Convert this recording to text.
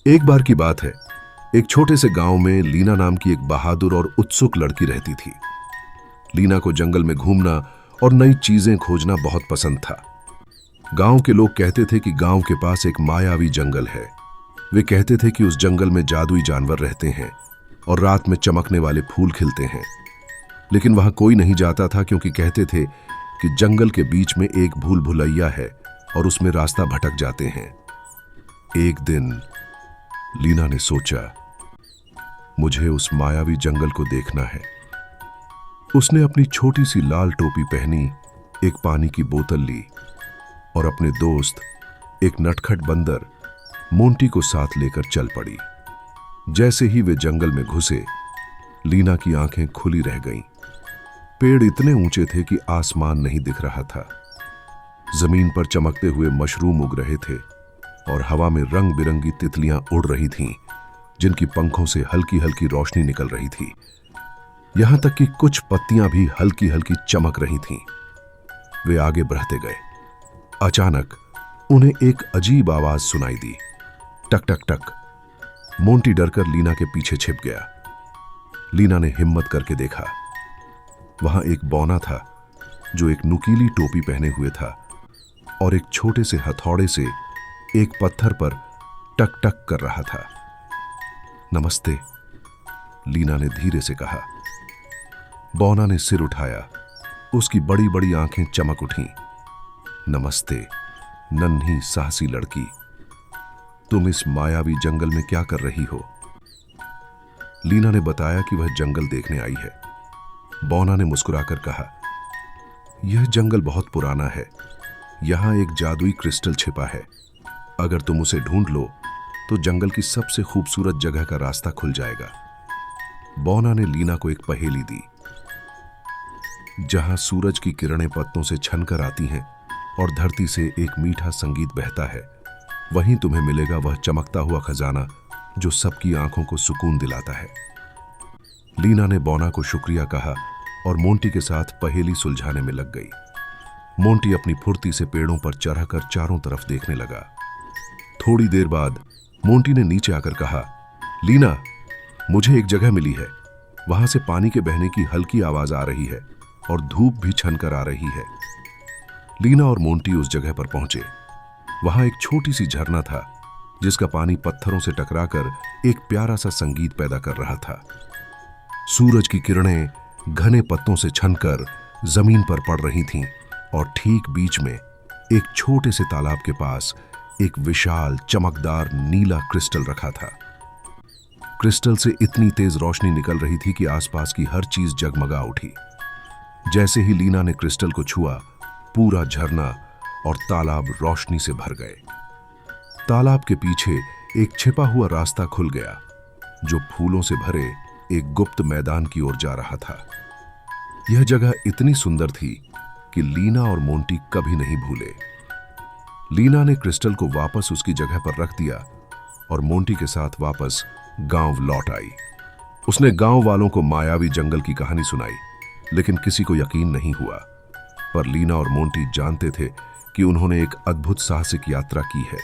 एक बार की बात है, एक छोटे से गांव में लीना नाम की एक बहादुर और उत्सुक लड़की रहती थी। लीना को जंगल में घूमना और नई चीजें खोजना बहुत पसंद था। गांव के लोग कहते थे कि गांव के पास एक मायावी जंगल है। वे कहते थे कि उस जंगल में जादुई जानवर रहते हैं और रात में चमकने वाले फूल खिलते हैं। लेकिन वहां कोई नहीं जाता था, क्योंकि कहते थे कि जंगल के बीच में एक भूल भुलैया है और उसमें रास्ता भटक जाते हैं। एक दिन लीना ने सोचा, मुझे उस मायावी जंगल को देखना है। उसने अपनी छोटी सी लाल टोपी पहनी, एक पानी की बोतल ली और अपने दोस्त एक नटखट बंदर मोंटी को साथ लेकर चल पड़ी। जैसे ही वे जंगल में घुसे, लीना की आंखें खुली रह गईं। पेड़ इतने ऊंचे थे कि आसमान नहीं दिख रहा था। जमीन पर चमकते हुए मशरूम उग रहे थे और हवा में रंग बिरंगी तितलियां उड़ रही थीं, जिनकी पंखों से हल्की हल्की रोशनी निकल रही थी। यहां तक कि कुछ पत्तियां भी हल्की हल्की चमक रही थीं। वे आगे बढ़ते गए। अचानक उन्हें एक अजीब आवाज सुनाई दी, टक टक टक। मोंटी डरकर लीना के पीछे छिप गया। लीना ने हिम्मत करके देखा। वहां एक बौना था जो एक नुकीली टोपी पहने हुए था और एक छोटे से हथौड़े से एक पत्थर पर टक टक कर रहा था। नमस्ते, लीना ने धीरे से कहा। बौना ने सिर उठाया। उसकी बड़ी बड़ी आंखें चमक उठीं। नमस्ते नन्ही साहसी लड़की, तुम इस मायावी जंगल में क्या कर रही हो? लीना ने बताया कि वह जंगल देखने आई है। बौना ने मुस्कुराकर कहा, यह जंगल बहुत पुराना है। यहां एक जादुई क्रिस्टल छिपा है। अगर तुम उसे ढूंढ लो तो जंगल की सबसे खूबसूरत जगह का रास्ता खुल जाएगा। बौना ने लीना को एक पहेली दी। जहां सूरज की किरणें पत्तों से छनकर आती हैं और धरती से एक मीठा संगीत बहता है, वहीं तुम्हें मिलेगा वह चमकता हुआ खजाना जो सबकी आंखों को सुकून दिलाता है। लीना ने बौना को शुक्रिया कहा और मोंटी के साथ पहेली सुलझाने में लग गई। मोंटी अपनी फुर्ती से पेड़ों पर चढ़कर चारों तरफ देखने लगा। थोड़ी देर बाद मोंटी ने नीचे आकर कहा, लीना, मुझे एक जगह मिली है। वहां से पानी के बहने की हल्की आवाज आ रही है और धूप भी छनकर आ रही है। लीना और मोंटी उस जगह पर पहुंचे। वहां एक छोटी सी झरना था, जिसका पानी पत्थरों से टकराकर एक प्यारा सा संगीत पैदा कर रहा था। सूरज की किरणें घने पत्तों से छनकर जमीन पर पड़ रही थीं और ठीक बीच में एक छोटे से तालाब के पास एक विशाल चमकदार नीला क्रिस्टल रखा था। क्रिस्टल से इतनी तेज रोशनी निकल रही थी कि आसपास की हर चीज जगमगा उठी। जैसे ही लीना ने क्रिस्टल को छुआ, पूरा झरना और तालाब रोशनी से भर गए। तालाब के पीछे एक छिपा हुआ रास्ता खुल गया, जो फूलों से भरे एक गुप्त मैदान की ओर जा रहा था। यह जगह इतनी सुंदर थी कि लीना और मोंटी कभी नहीं भूले। लीना ने क्रिस्टल को वापस उसकी जगह पर रख दिया और मोंटी के साथ वापस गांव लौट आई। उसने गांव वालों को मायावी जंगल की कहानी सुनाई, लेकिन किसी को यकीन नहीं हुआ। पर लीना और मोंटी जानते थे कि उन्होंने एक अद्भुत साहसिक यात्रा की है।